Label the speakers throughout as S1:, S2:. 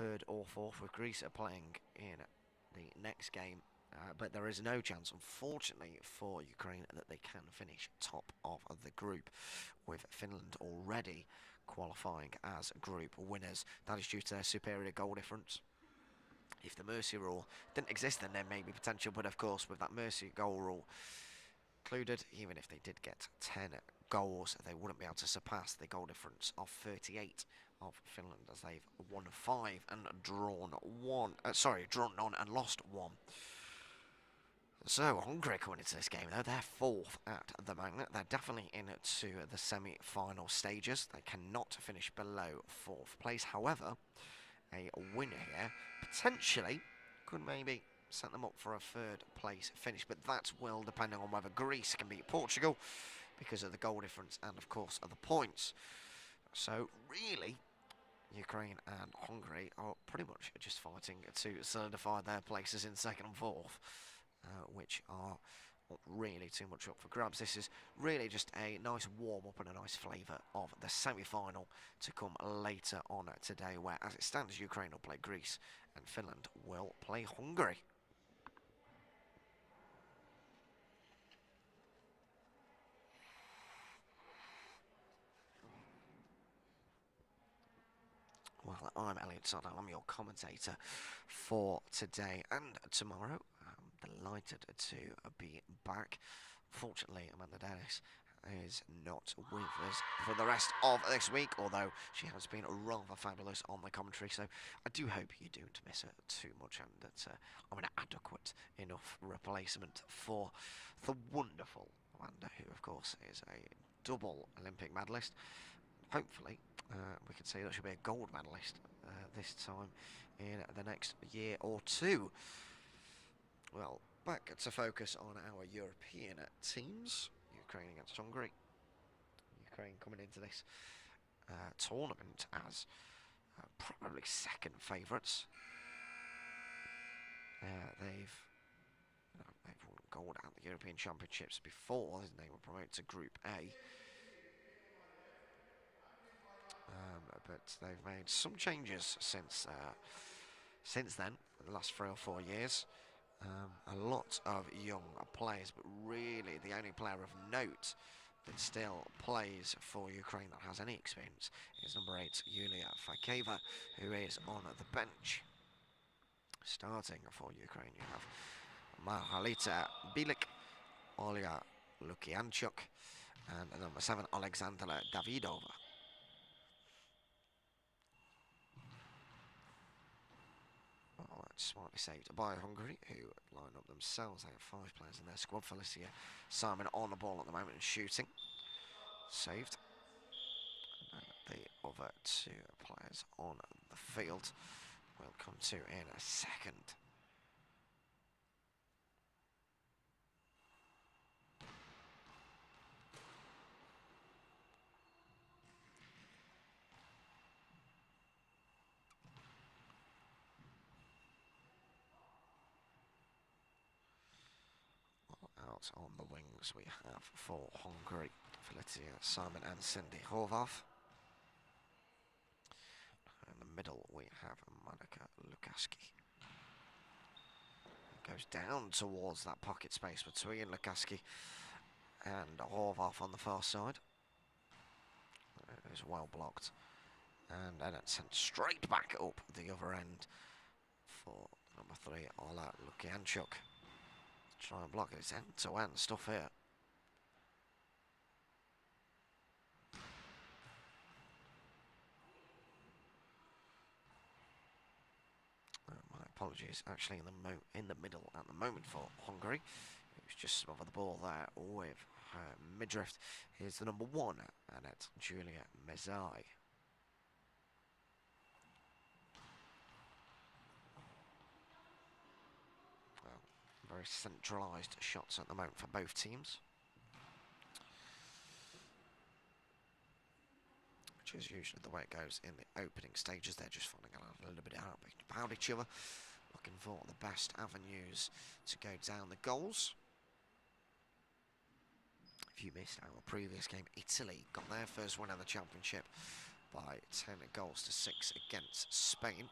S1: third or fourth, with Greece playing in the next game. But there is no chance, unfortunately, for Ukraine that they can finish top of the group, with Finland already qualifying as group winners. That is due to their superior goal difference. If the mercy rule didn't exist, then there may be potential, but of course, with that mercy goal rule included, even if they did get 10 goals, they wouldn't be able to surpass the goal difference of 38 of Finland, as they've won 5 and drawn 1. Drawn none and lost 1. So, Hungary coming into this game, though, they're 4th at the moment. They're definitely into the semi-final stages. They cannot finish below 4th place. However, a win here potentially could maybe set them up for a 3rd place finish, but that will depend on whether Greece can beat Portugal because of the goal difference and, of course, of the points. So, really, Ukraine and Hungary are pretty much just fighting to solidify their places in 2nd and 4th. Which are not really too much up for grabs. This is really just a nice warm-up and a nice flavour of the semi-final to come later on today, where, as it stands, Ukraine will play Greece and Finland will play Hungary. Well, I'm Elliot Sodal. I'm your commentator for today and tomorrow. Delighted to be back. Fortunately, Amanda Dennis is not with us for the rest of this week, although she has been rather fabulous on the commentary, so I do hope you don't miss her too much, and that I'm an adequate enough replacement for the wonderful Amanda, who of course is a double Olympic medalist. Hopefully we can say that she'll be a gold medalist this time in the next year or two. Well, back to focus on our European teams. Ukraine against Hungary. Ukraine coming into this tournament as probably 2nd favourites. They've won gold at the European Championships before, and they were promoted to Group A. But they've made some changes since then, in the last 3 or 4 years. A lot of young players, but really the only player of note that still plays for Ukraine that has any experience is number 8, Yulia Fakeva, who is on the bench. Starting for Ukraine, you have Mahalita Bilik, Olya Lukianchuk, and number 7, Alexandra Davidova. Smartly saved by Hungary, who line up themselves. They have 5 players in their squad. Felicia Simon on the ball at the moment and shooting. Saved. And the other 2 players on the field will come to in a second. Out on the wings we have for Hungary, Felicia Simon and Cindy Horvath. In the middle we have Monika Lukaski. Goes down towards that pocket space between Lukaski and Horvath on the far side. It is well blocked. And then it's sent straight back up the other end for number 3, Ola Lukianchuk. Try and block it. It's end-to-end stuff here. My apologies. Actually, in the middle at the moment for Hungary. It was just over the ball there with midriff. Here's the number 1, and it's Julia Mezai. Very centralised shots at the moment for both teams, which is usually the way it goes in the opening stages. They're just finding out a little bit about each other, looking for the best avenues to go down the goals. If you missed our previous game, Italy got their first win of the championship by 10 goals to 6 against Spain.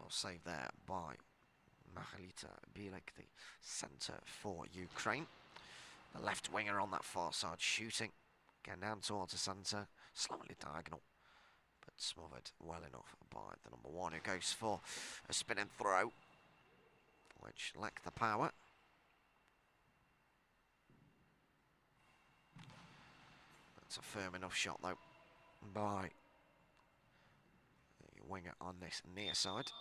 S1: save there by M46w, the centre for Ukraine. The left winger on that far side shooting. Getting down towards the centre, slightly diagonal, but smothered well enough by the number 1, who goes for a spinning throw, which lacked the power. That's a firm enough shot, though, by the winger on this near side.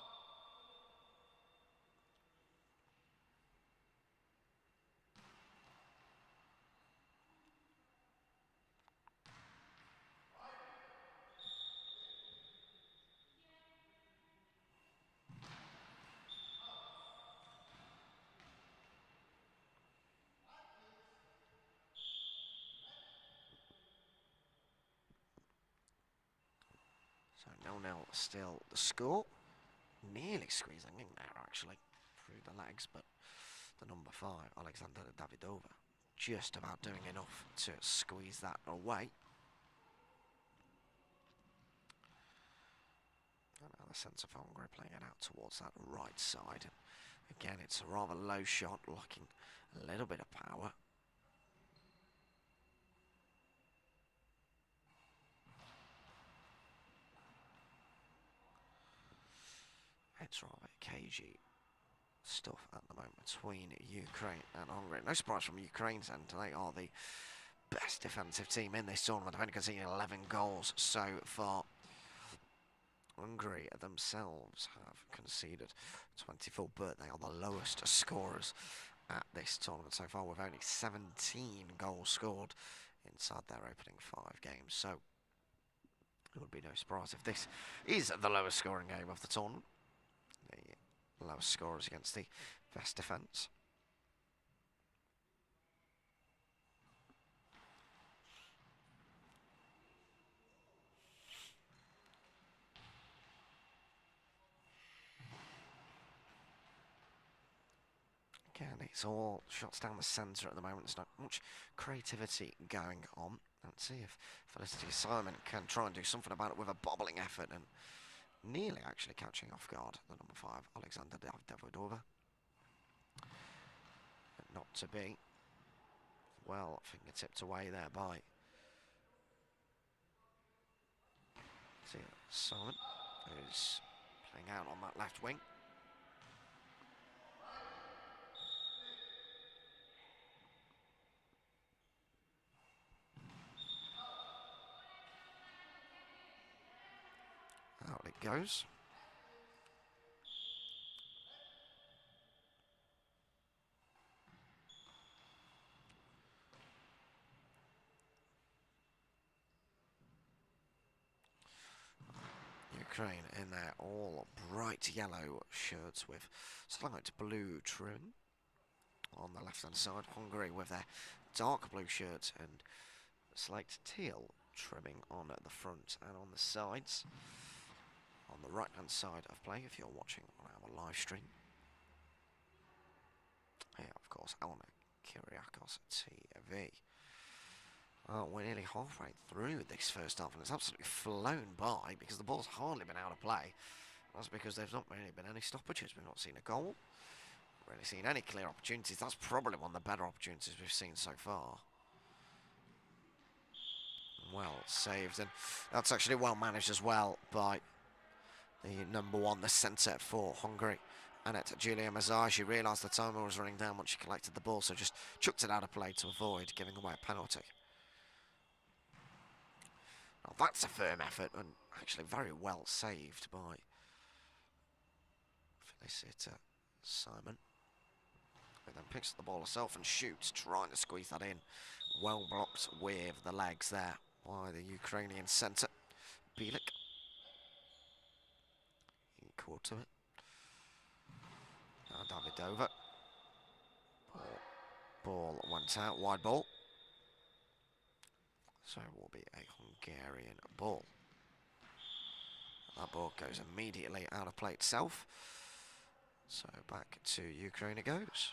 S1: So 0-0 still the score. Nearly squeezing in there, actually, through the legs, but the number 5, Alexander Davidova, just about doing enough to squeeze that away. And now the centre for Hungary playing it out towards that right side. Again, it's a rather low shot, lacking a little bit of power. It's rather cagey stuff at the moment between Ukraine and Hungary. No surprise from Ukraine's end. They are the best defensive team in this tournament. They've only conceded 11 goals so far. Hungary themselves have conceded 24, but they are the lowest scorers at this tournament so far, with only 17 goals scored inside their opening 5 games. So it would be no surprise if this is the lowest scoring game of the tournament. The lowest scorers against the best defence. Again, it's all shots down the centre at the moment. There's not much creativity going on. Let's see if Felicity Simon can try and do something about it with a bobbling effort and nearly actually catching off guard the number 5, Alexander Davidova. But not to be. Well, fingertipped away there by Simon, who's playing out on that left wing. Out it goes. Ukraine in their all bright yellow shirts with slight blue trim on the left hand side. Hungary with their dark blue shirts and slight teal trimming on the front and on the sides. On the right hand side of play, if you're watching on our live stream. Yeah, of course, Elena Kyriakos TV. Oh, we're nearly halfway through this first half, and it's absolutely flown by because the ball's hardly been out of play. That's because there's not really been any stoppages. We've not seen a goal, really seen any clear opportunities. That's probably one of the better opportunities we've seen so far. Well saved, and that's actually well managed as well by the number 1, the centre for Hungary. And at Julia Mazar, she realised the timer was running down once she collected the ball, so just chucked it out of play to avoid giving away a penalty. Now that's a firm effort, and actually very well saved by Felicity Simon, who then picks up the ball herself and shoots, trying to squeeze that in. Well blocked with the legs there by the Ukrainian centre, Bielik. Caught to it. Now Davidova. Ball went out, wide ball. So it will be a Hungarian ball. That ball goes immediately out of play itself. So back to Ukraine it goes.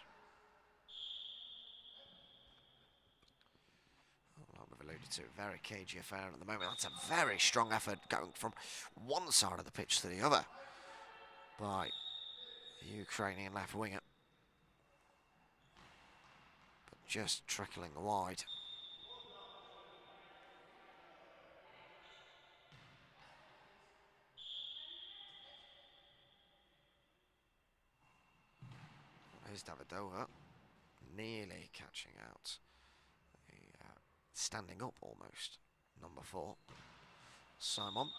S1: Like we've alluded to, very cagey affair at the moment. That's a very strong effort going from one side of the pitch to the other. by the Ukrainian left winger. But just trickling wide. Here's Davidova, nearly catching out. Standing up almost. Number 4, Simon.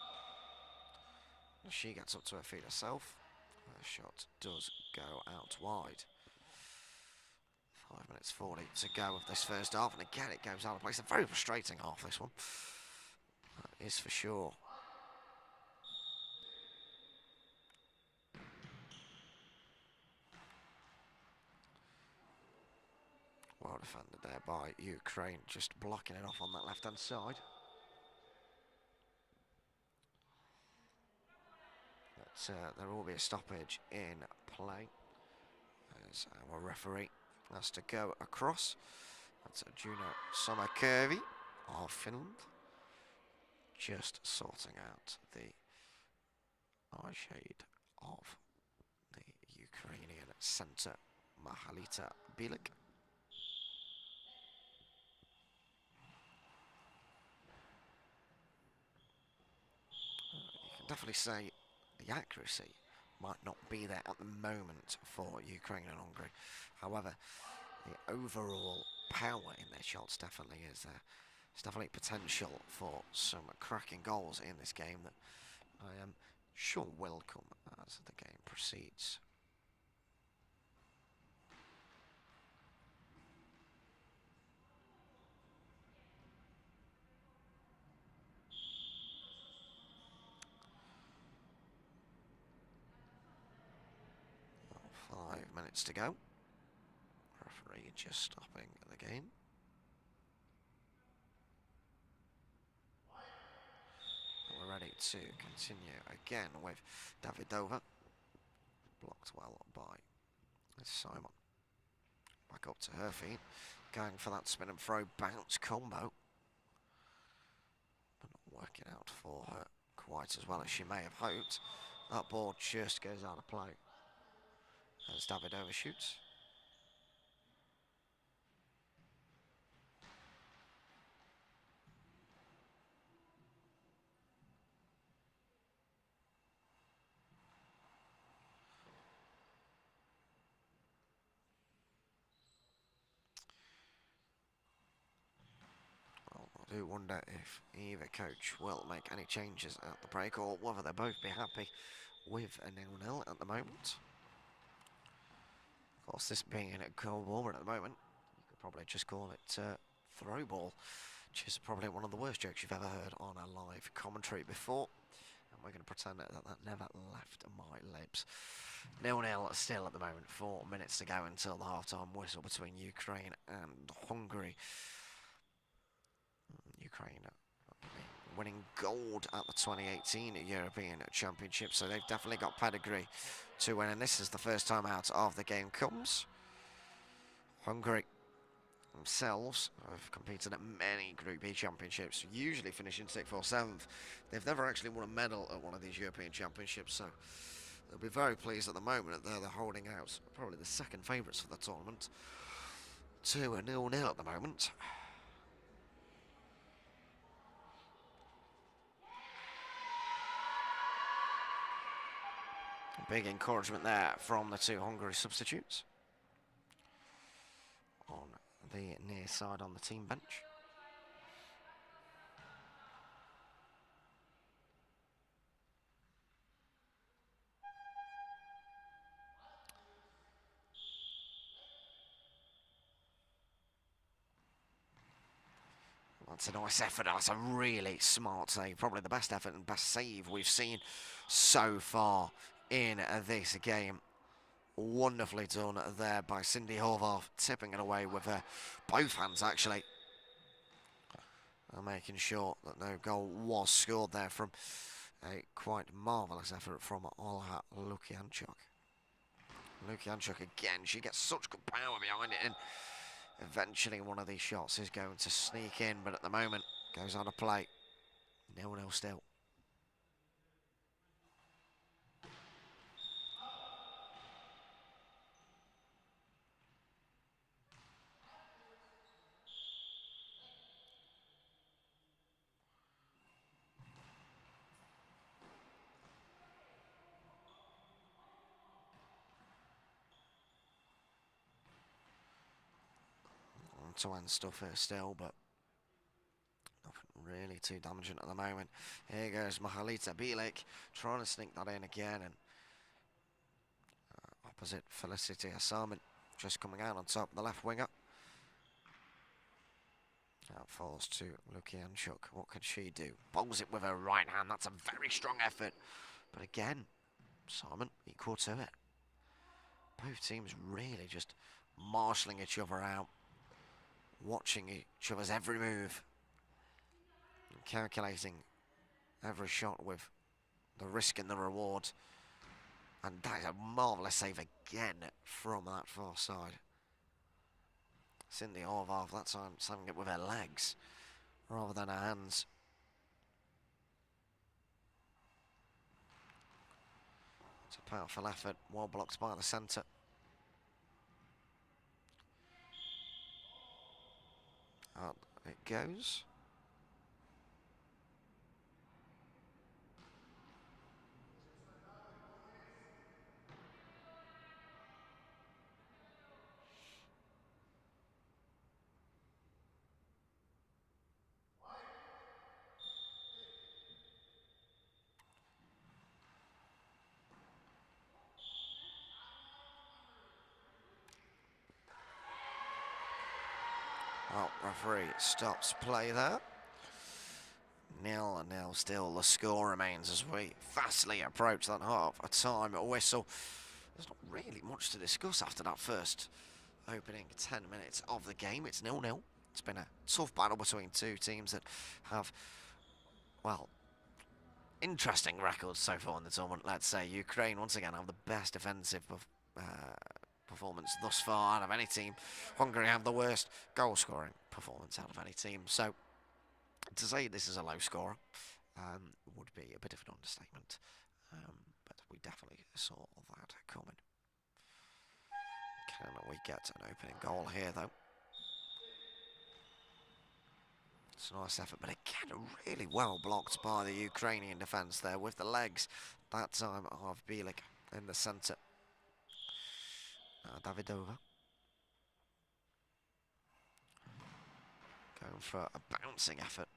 S1: She gets up to her feet herself. Her shot does go out wide. 5 minutes 40 to go of this first half, and again it goes out of place. A very frustrating half, this one. That is for sure. Well defended there by Ukraine, just blocking it off on that left-hand side. But there will be a stoppage in play as our referee has to go across. That's Juno Somerkirvi of Finland, just sorting out the eye shade of the Ukrainian centre, Mahalita Bilik. You can definitely say the accuracy might not be there at the moment for Ukraine and Hungary. However, the overall power in their shots definitely is there. There's definitely potential for some cracking goals in this game that I am sure will come as the game proceeds. Well, 5 minutes to go. Referee just stopping the game. We're ready to continue again with Davidova. Blocked well by Simon. Back up to her feet. Going for that spin and throw bounce combo. But not working out for her quite as well as she may have hoped. That ball just goes out of play as Davidova shoots. I do wonder if either coach will make any changes at the break or whether they'll both be happy with a 0-0 at the moment. Of course, this being a Goalball, but at the moment, you could probably just call it throw ball, which is probably one of the worst jokes you've ever heard on a live commentary before. And we're going to pretend that never left my lips. 0-0 still at the moment, 4 minutes to go until the half-time whistle between Ukraine and Hungary. Ukraine winning gold at the 2018 European Championship, so they've definitely got pedigree to win, and this is the first time out of the game comes. Hungary themselves have competed at many Group B championships, usually finishing 6th or 7th. They've never actually won a medal at one of these European Championships, so they'll be very pleased at the moment that they're holding out, probably the second favourites for the tournament, to a 0-0 at the moment. Big encouragement there from the 2 Hungary substitutes on the near side on the team bench. That's a nice effort. That's a really smart save. Probably the best effort and best save we've seen so far in this game. Wonderfully done there by Cindy Horvath, tipping it away with both hands actually. And making sure that no goal was scored there from a quite marvellous effort from Olha Lukianchuk. Lukianchuk again, she gets such good power behind it, and eventually one of these shots is going to sneak in, but at the moment goes on a play. 0-0 still. hand-to-hand stuff here still, but nothing really too damaging at the moment. Here goes M46w trying to sneak that in again, and opposite Felicity Asaman just coming out on top, the left winger. That falls to Lukianchuk. What can she do? Bowls it with her right hand. That's a very strong effort. But again, Simon equal to it. Both teams really just marshalling each other out, watching each other's every move, and calculating every shot with the risk and the reward. And that is a marvellous save again from that far side. Cindy Orvarv, that time saving it with her legs rather than her hands. It's a powerful effort, well blocked by the centre. Out it goes. Well, referee stops play there. 0-0 still. The score remains as we fastly approach that half-time whistle. There's not really much to discuss after that first opening 10 minutes of the game. It's 0-0. It's been a tough battle between two teams that have, well, interesting records so far in the tournament, let's say. Ukraine, once again, have the best defensive performance thus far out of any team. Hungary have the worst goal-scoring performance out of any team. So, to say this is a low scorer would be a bit of an understatement. But we definitely saw that coming. Can we get an opening goal here, though? It's a nice effort, but again, really well blocked by the Ukrainian defence there with the legs. That time of Bielik in the centre. Davidova. Going for a bouncing effort.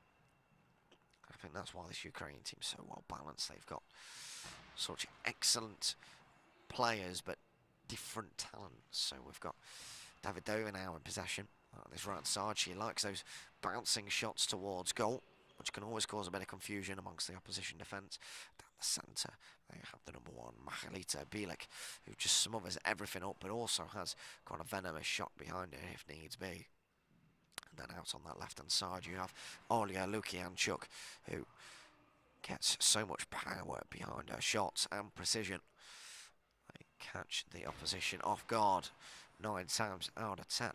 S1: I think that's why this Ukrainian team's so well balanced. They've got such excellent players, but different talents. So we've got Davidova now in possession. On this right side, she likes those bouncing shots towards goal, which can always cause a bit of confusion amongst the opposition defence. Down the centre, they have the number one, M46w, who just smothers everything up, but also has got a venomous shot behind her if needs be. And then out on that left-hand side, you have Olya Lukianchuk, who gets so much power behind her shots and precision. They catch the opposition off guard 9 times out of 10.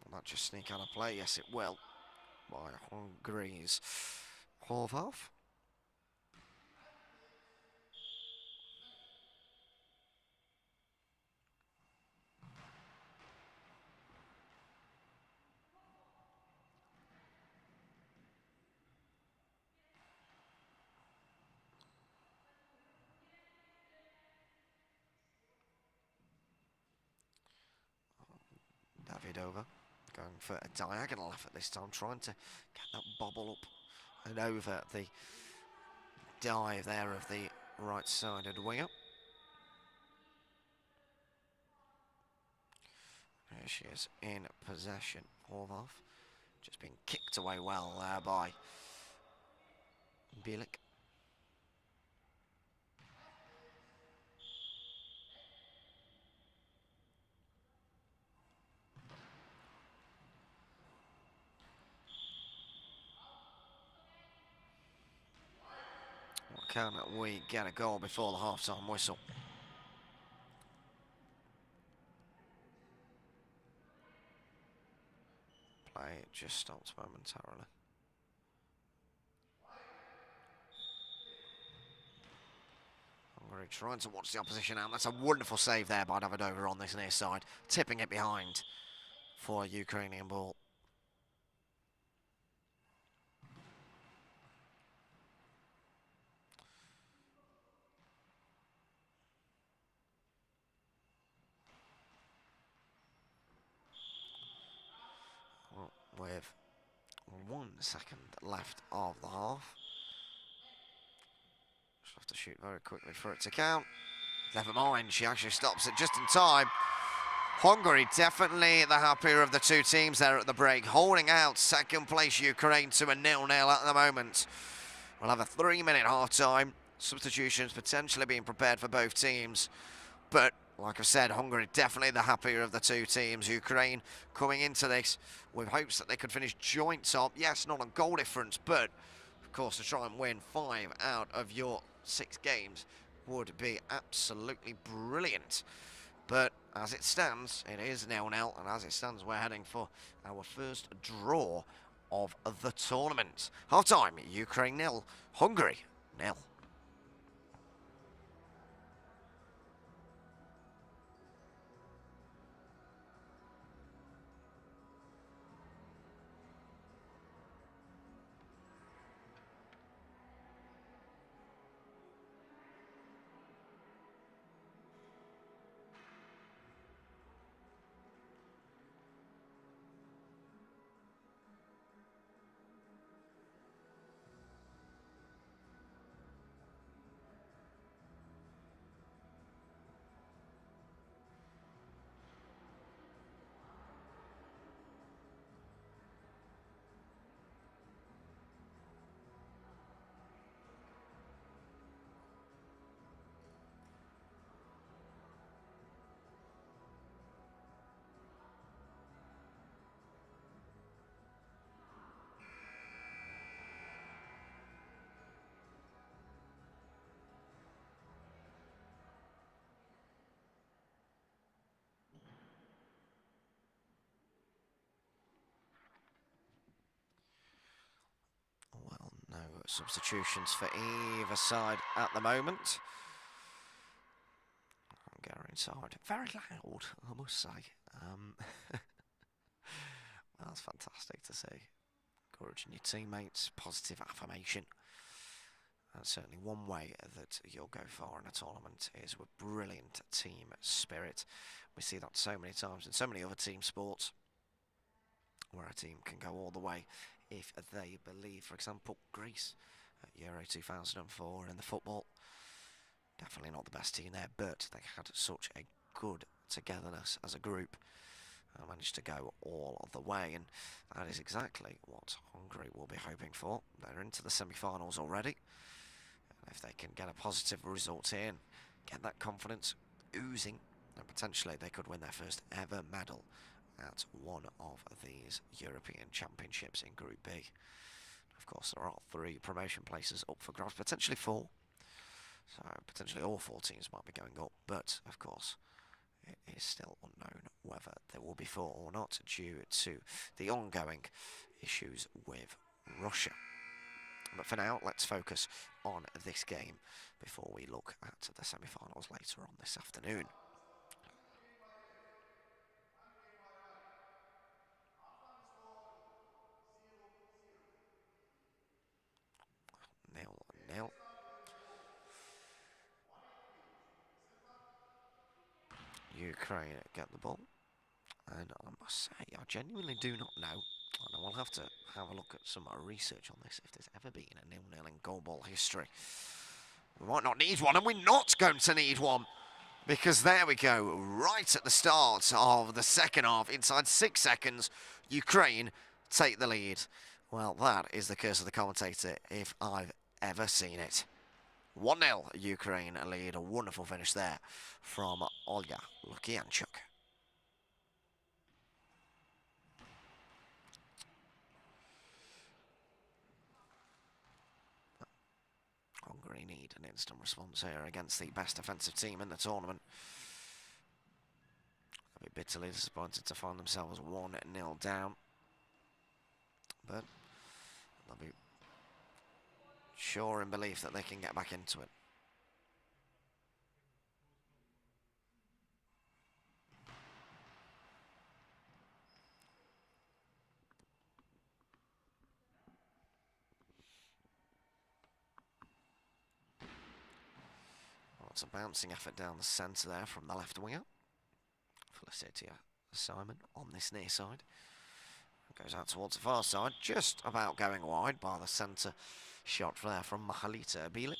S1: Will that just sneak out of play? Yes, it will. By Hungary's Horvath. Davidova going for a diagonal effort this time, trying to get that bobble up and over the dive there of the right-sided winger. There she is in possession. Horvath just being kicked away well there by Bielik. Can we get a goal before the half-time whistle? Play just stopped momentarily. Hungary trying to watch the opposition out. That's a wonderful save there by Davidova on this near side, tipping it behind for a Ukrainian ball. with 1 second left of the half. She'll have to shoot very quickly for it to count. Never mind, she actually stops it just in time. Hungary definitely the happier of the two teams there at the break, holding out second place Ukraine to a 0-0 at the moment. We'll have a 3-minute half-time. Substitutions potentially being prepared for both teams. But, like I said, Hungary definitely the happier of the two teams. Ukraine coming into this with hopes that they could finish joint top. Yes, not on goal difference, but, of course, to try and win 5 out of your 6 games would be absolutely brilliant. But as it stands, it is 0-0, and as it stands, we're heading for our first draw of the tournament. Half-time, Ukraine 0, Hungary 0. Well, no substitutions for either side at the moment. Hungarian side, very loud, I must say. That's fantastic to see. Encouraging your teammates, positive affirmation. And certainly one way that you'll go far in a tournament is with brilliant team spirit. We see that so many times in so many other team sports, where a team can go all the way if they believe. For example, Greece at Euro 2004 in the football. Definitely not the best team there, but they had such a good togetherness as a group. Managed to go all of the way, and that is exactly what Hungary will be hoping for. They're into the semi-finals already. And if they can get a positive result here, get that confidence oozing, then potentially they could win their first ever medal at one of these European Championships in Group B. Of course, there are 3 promotion places up for grabs, potentially 4. So potentially all 4 teams might be going up, but of course it is still unknown whether there will be 4 or not due to the ongoing issues with Russia. But for now, let's focus on this game before we look at the semi-finals later on this afternoon. 0-0. Ukraine get the ball, and I must say, I genuinely do not know, and I will have to have a look at some research on this, if there's ever been a 0-0 in goalball history. We might not need one, and we're not going to need one, because there we go, right at the start of the second half, inside 6 seconds, Ukraine take the lead. Well, that is the curse of the commentator, if I've ever seen it. 1-0 Ukraine lead, a wonderful finish there from Olya Lukianchuk. Hungary need an instant response here against the best defensive team in the tournament. They'll be bitterly disappointed to find themselves 1-0 down, but they'll be sure in belief that they can get back into it. Well, it's a bouncing effort down the centre there from the left winger. Felicitia Simon on this near side. Goes out towards the far side, just about going wide by the centre shot there from M46w.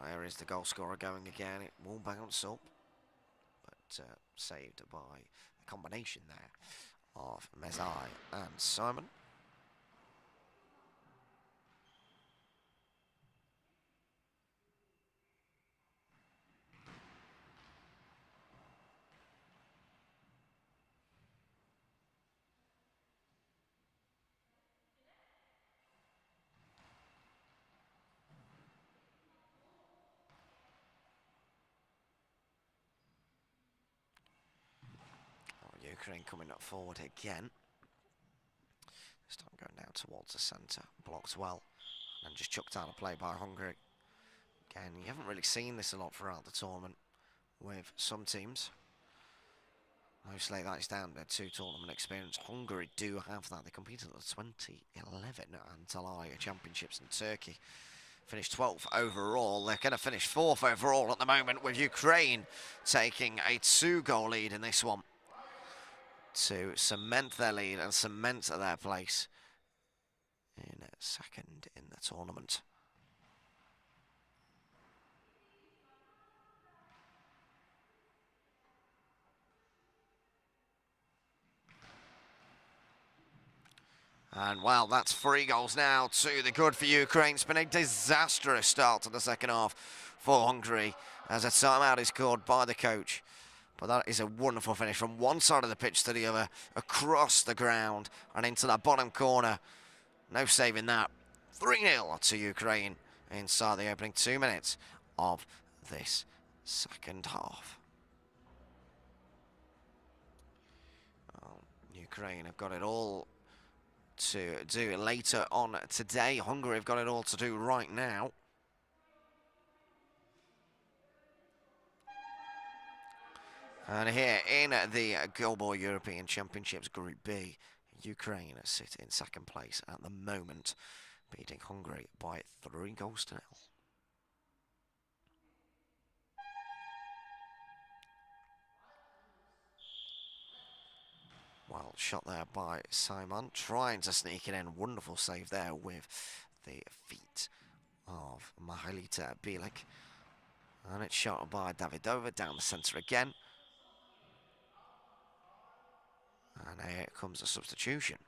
S1: There is the goal scorer going again. It will bounce up, but saved by a combination there of Mezai and Simon. Ukraine coming up forward again. This time going down towards the centre. Blocked well. And just chucked out of play by Hungary. Again, you haven't really seen this a lot throughout the tournament with some teams. Mostly that is down to tournament experience. Hungary do have that. They competed at the 2011 Antalya Championships in Turkey. Finished 12th overall. They're going to finish 4th overall at the moment, with Ukraine taking a 2-goal lead in this one to cement their lead and cement their place in second in the tournament. And well, that's 3 goals now to the good for Ukraine. It's been a disastrous start to the second half for Hungary as a timeout is called by the coach. But that is a wonderful finish from one side of the pitch to the other, across the ground and into that bottom corner. No saving that. 3-0 to Ukraine inside the opening 2 minutes of this second half. Ukraine have got it all to do later on today. Hungary have got it all to do right now. And here in the Goalball European Championships Group B, Ukraine sit in second place at the moment, beating Hungary by 3 goals to 0. Well shot there by Simon, trying to sneak it in. Wonderful save there with the feet of M46w. And it's shot by Davidova down the centre again. And here comes a substitution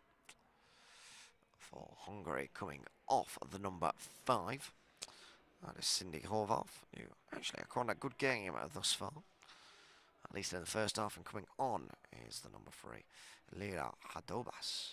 S1: for Hungary, coming off the number 5. That is Cindy Horvath, who actually had quite a good game thus far, at least in the first half, and coming on is the number 3, Lira Hadobas.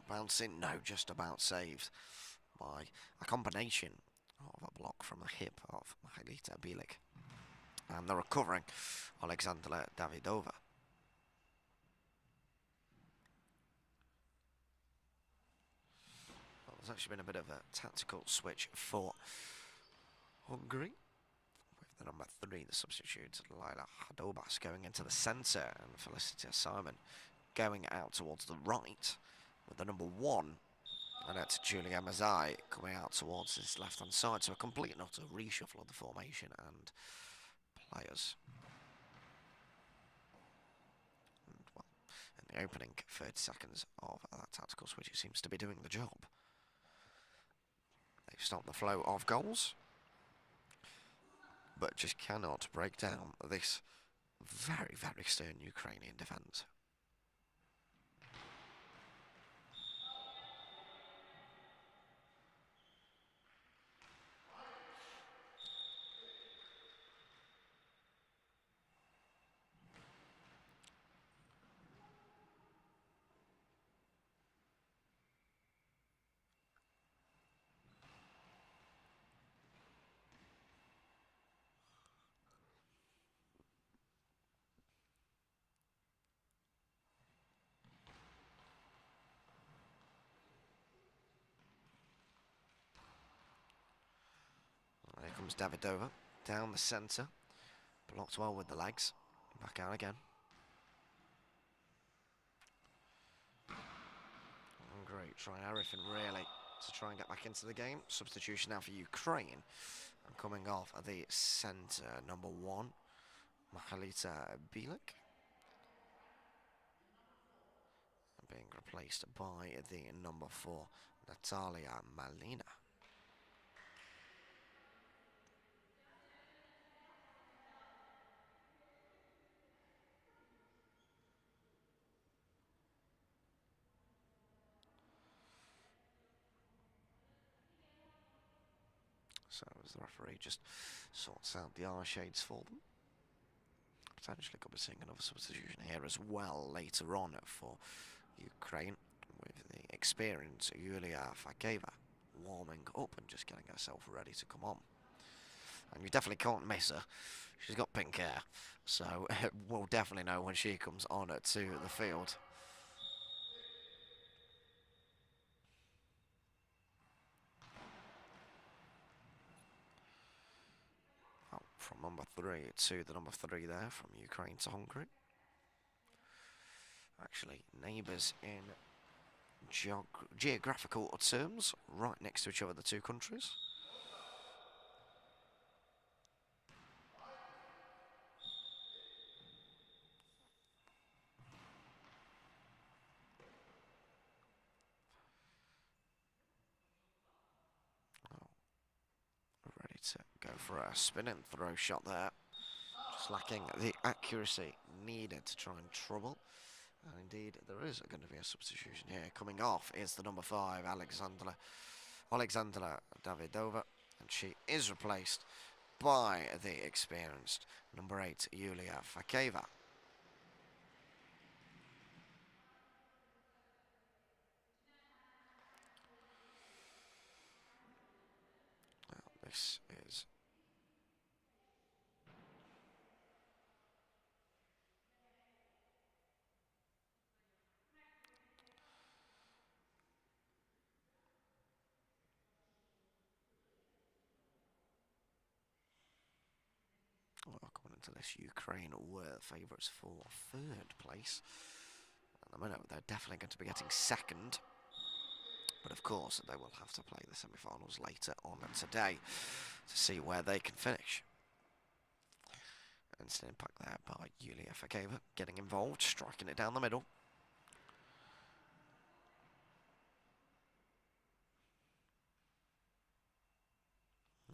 S1: Bouncing, no, just about saved by a combination of a block from the hip of M46w and the recovering Alexandra Davidova. Well, there's actually been a bit of a tactical switch for Hungary, with the number 3, the substitute, Lila Hadobas, going into the centre and Felicita Simon going out towards the right, with the number 1, and that's Julia Mazai coming out towards his left-hand side. So a complete and utter reshuffle of the formation and players. And, well, in the opening 30 seconds of that tactical switch, it seems to be doing the job. They've stopped the flow of goals, but just cannot break down this very, very stern Ukrainian defence. comes Davidova. Down the centre. Blocked well with the legs. Back out again. Hungary trying everything really to try and get back into the game. Substitution now for Ukraine. And coming off at the centre, number 1, Mahalita Bielik. Being replaced by the number 4, Natalia Malina. So as the referee just sorts out the eye shades for them. Potentially could be seeing another substitution here as well later on for Ukraine, with the experienced Yulia Fakeva warming up and just getting herself ready to come on. And you definitely can't miss her. She's got pink hair, so we'll definitely know when she comes on to the field. From number 3 to the number 3 there, from Ukraine to Hungary. Actually, neighbours in geographical terms, right next to each other, the two countries. Ready to go for a spinning throw shot there. Just lacking the accuracy needed to try and trouble. And indeed, there is going to be a substitution here. Coming off is the number 5, Alexandra Davidova. And she is replaced by the experienced number 8, Yulia Fakeva. Well, this is... Well, according to this, Ukraine were favourites for 3rd place. At the minute, they're definitely going to be getting 2nd. But of course, they will have to play the semi-finals later on today to see where they can finish. Instant impact there by Yulia Fakeva, getting involved, striking it down the middle.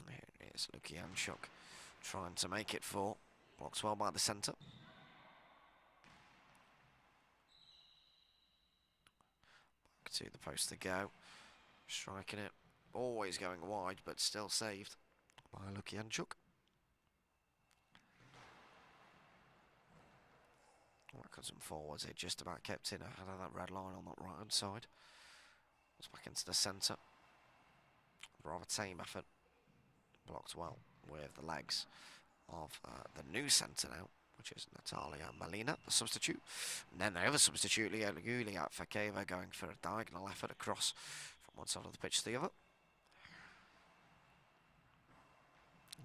S1: Here is Lukianchuk trying to make it 4. Blocks well by the centre. Back to the post to go. Striking it. Always going wide, but still saved by Lukianchuk. Backwards and forwards, it just about kept in ahead of that red line on that right hand side. It's back into the centre. Rather tame effort. Blocked well with the legs of the new centre now, which is Natalia Malina, the substitute. And then the other substitute, Yulia Fakeva, going for a diagonal effort across from one side of the pitch to the other.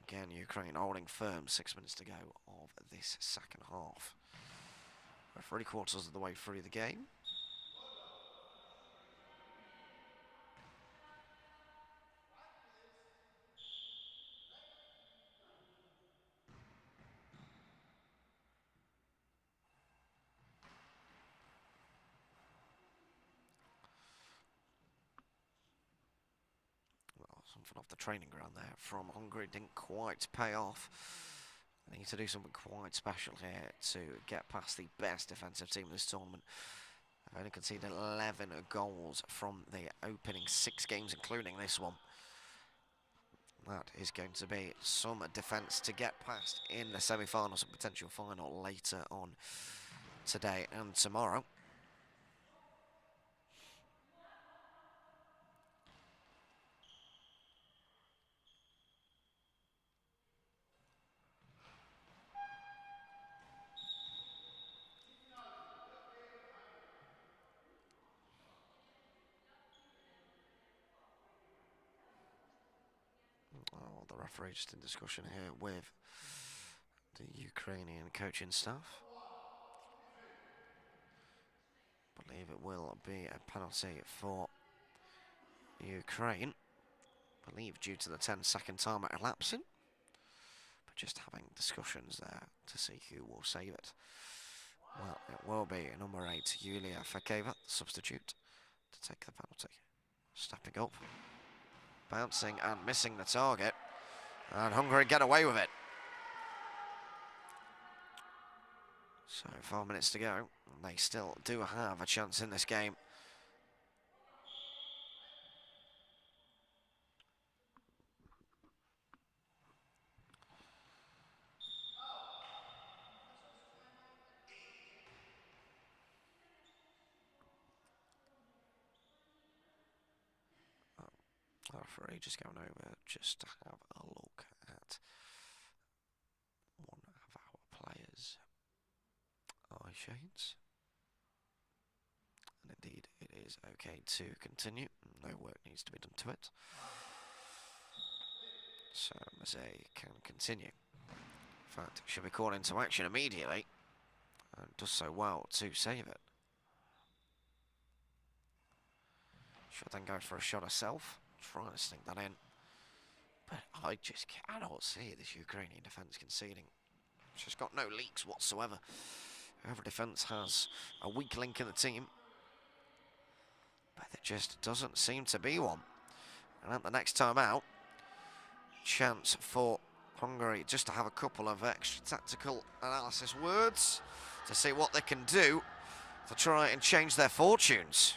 S1: Again, Ukraine holding firm, 6 minutes to go of this second half. We're 3/4 of the way through the game. Well, something off the training ground there from Hungary didn't quite pay off. They need to do something quite special here to get past the best defensive team in this tournament. They've only conceded 11 goals from the opening 6 games, including this one. That is going to be some defence to get past in the semi-finals and potential final later on today and tomorrow. Oh, the referee just in discussion here with the Ukrainian coaching staff. I believe it will be a penalty for Ukraine. I believe due to the 10-second timer elapsing. But just having discussions there to see who will save it. Well, it will be number 8, Yulia Fakeva, substitute, to take the penalty. Stepping up, bouncing and missing the target. And Hungary get away with it. So 4 minutes to go. And they still do have a chance in this game. The referee just going over just to have a look at one of our players' eye shades. And indeed, it is okay to continue. No work needs to be done to it. So Mazet can continue. In fact, should be called into action immediately. And does so well to save it. Should then go for a shot herself. Trying to sneak that in. But I just cannot see this Ukrainian defence conceding. She's got no leaks whatsoever. Whoever defence has a weak link in the team. But there just doesn't seem to be one. And at the next time out, chance for Hungary just to have a couple of extra tactical analysis words to see what they can do to try and change their fortunes.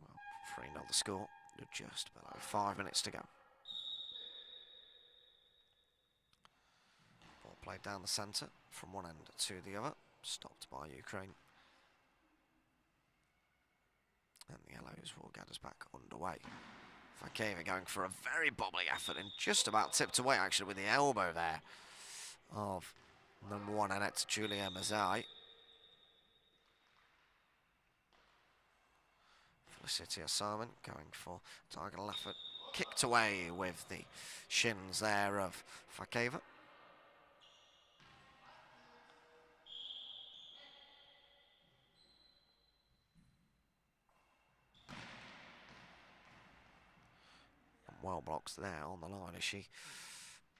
S1: Well, 3-0 the score, just below 5 minutes to go. Ball played down the centre from one end to the other, stopped by Ukraine. And the Yellows will get us back underway. Fakeva going for a very bobbly effort and just about tipped away actually with the elbow there of number 1 Annette Julia Mazai. Felicitia Simon going for diagonal effort. Kicked away with the shins there of Fakeva. Well blocks there on the line as she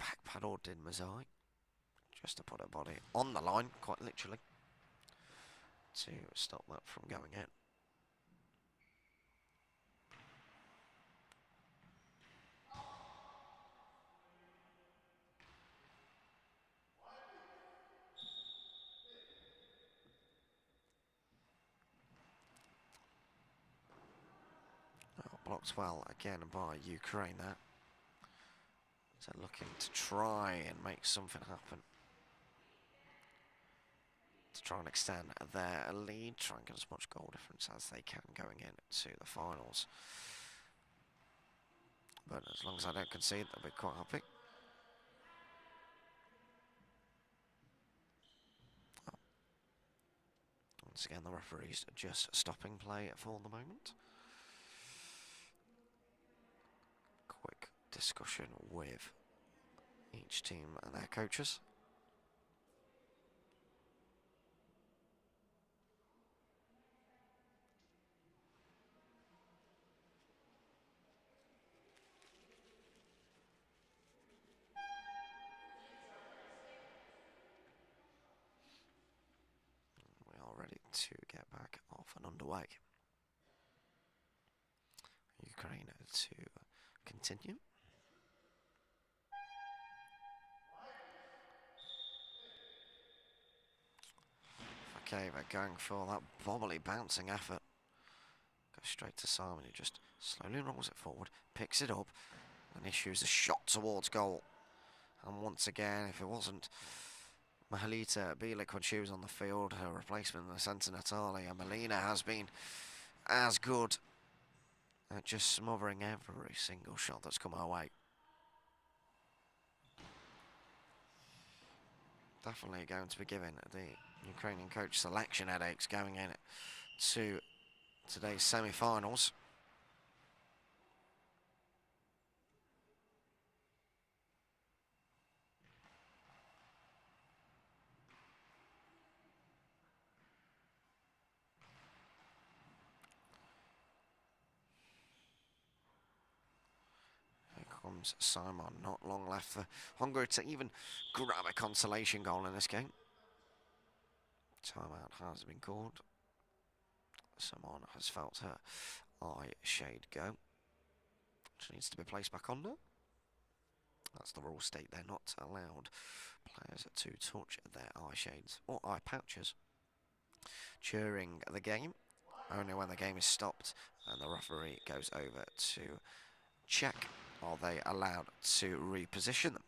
S1: backpedaled in Mazai. Just to put her body on the line, quite literally, to stop that from going in. Blocked well again by Ukraine there. So looking to try and make something happen. To try and extend their lead, try and get as much goal difference as they can going into the finals. But as long as I don't concede, they'll be quite happy. Oh. Once again, the referee's just stopping play for the moment. Quick discussion with each team and their coaches. We are ready to get back off and underway. Ukraine to continue. Fakeva going for that bobbly bouncing effort. Goes straight to Simon, who just slowly rolls it forward, picks it up, and issues a shot towards goal. And once again, if it wasn't Mahalita Bielik when she was on the field, her replacement in the centre, Natalia Molina, has been as good at just smothering every single shot that's come our way. Definitely going to be giving the Ukrainian coach selection headaches going in to today's semi-finals. Here comes Simon, not long left for Hungary to even grab a consolation goal in this game. Timeout has been called. Someone has felt her eye shade go. She needs to be placed back on now. That's the rule state. They're not allowed players to touch their eye shades or eye pouches during the game. Only when the game is stopped and the referee goes over to check are they allowed to reposition them.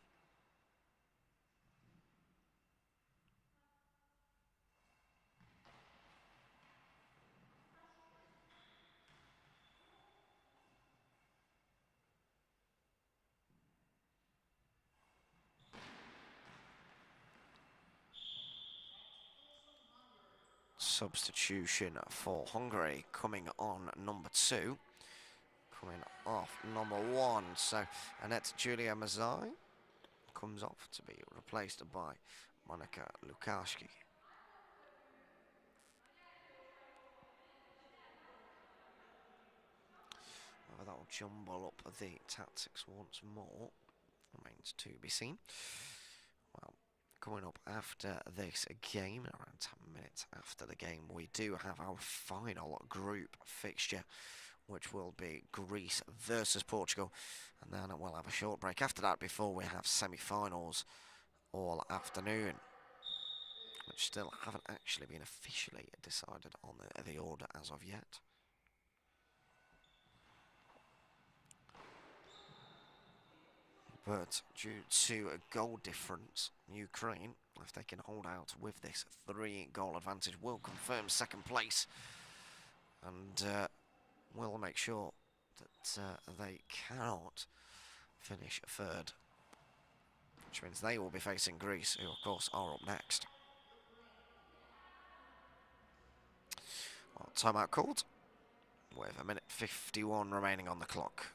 S1: Substitution for Hungary coming on number 2. Coming off number 1. So Annette Julia Mazai comes off to be replaced by Monika Lukaski. Whether that will jumble up the tactics once more remains to be seen. Well, coming up after this game, around 10 minutes after the game, we do have our final group fixture, which will be Greece versus Portugal, and then we'll have a short break after that before we have semi-finals all afternoon, which still haven't actually been officially decided on the order as of yet. But due to a goal difference, Ukraine, if they can hold out with this 3-goal advantage, will confirm second place and will make sure that they cannot finish third, which means they will be facing Greece, who of course are up next. Well, timeout called with 1:51 remaining on the clock.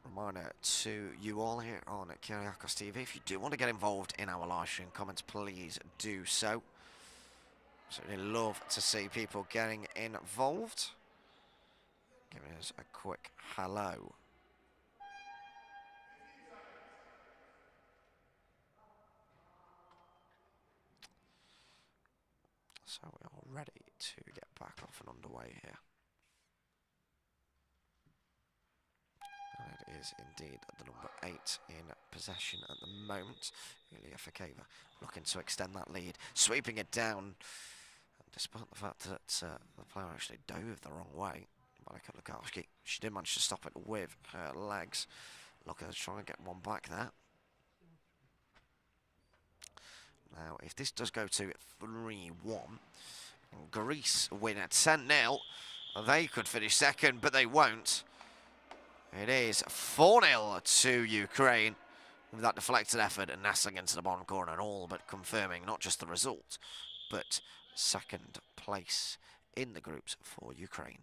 S1: Reminder to you all here on Kyriakos TV, if you do want to get involved in our live stream comments, please do so. Certainly love to see people getting involved. Giving us a quick hello. So we are ready to get back off and underway here. And it is indeed the number 8 in possession at the moment. Ilya Fakeva looking to extend that lead, sweeping it down. And despite the fact that the player actually dove the wrong way, Monika Lukaski, she did manage to stop it with her legs. Looking to try and get one back there. Now, if this does go to 3-1, and Greece win at 10-0, they could finish second, but they won't. It is 4-0 to Ukraine with that deflected effort and nestling into the bottom corner and all but confirming not just the result, but second place in the groups for Ukraine.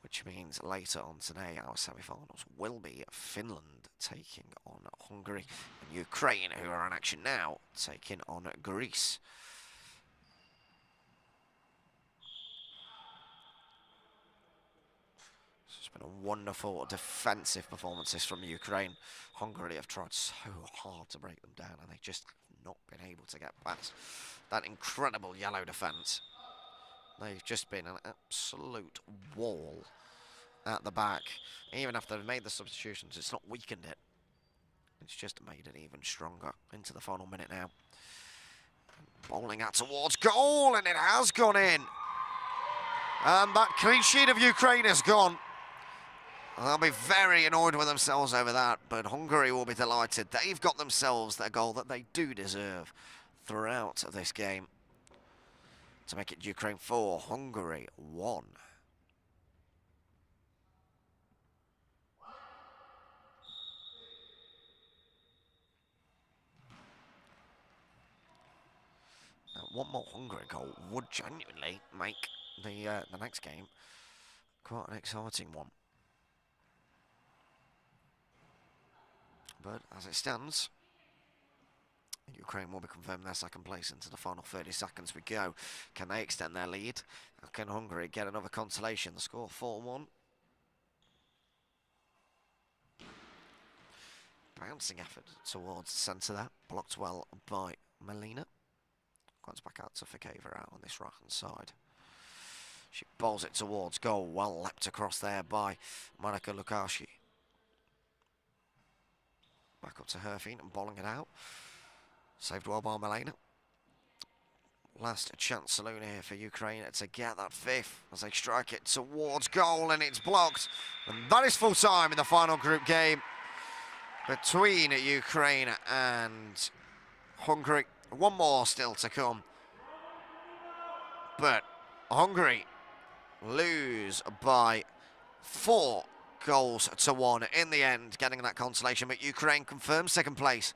S1: Which means later on today, our semi-finals will be Finland taking on Hungary and Ukraine, who are in action now, taking on Greece. It's been a wonderful defensive performances from Ukraine. Hungary have tried so hard to break them down, and they just have not been able to get past that incredible yellow defence. They've just been an absolute wall at the back. Even after they've made the substitutions, it's not weakened it. It's just made it even stronger into the final minute now. Bowling out towards goal, and it has gone in. And that clean sheet of Ukraine is gone. They'll be very annoyed with themselves over that, but Hungary will be delighted. They've got themselves their goal that they do deserve throughout this game to make it Ukraine 4, Hungary 1. Now, one more Hungary goal would genuinely make the next game quite an exciting one. But as it stands, Ukraine will be confirming their second place into the final 30 seconds we go. Can they extend their lead? Or can Hungary get another consolation? The score 4-1. Bouncing effort towards the centre there. Blocked well by Melina. Comes back out to Fakeva out on this right-hand side. She bowls it towards goal. Well leapt across there by Monika Lukashi. Back up to her feet and bowling it out. Saved well by Melina. Last chance saloon here for Ukraine to get that fifth as they strike it towards goal, and it's blocked. And that is full time in the final group game between Ukraine and Hungary. One more still to come. But Hungary lose by 4 goals to 1 in the end, getting that consolation. But Ukraine confirms second place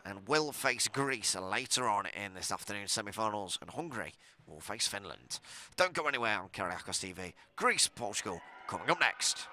S1: and will face Greece later on in this afternoon's semi-finals, and Hungary will face Finland. Don't go anywhere on Kyriakos TV. Greece, Portugal, coming up next.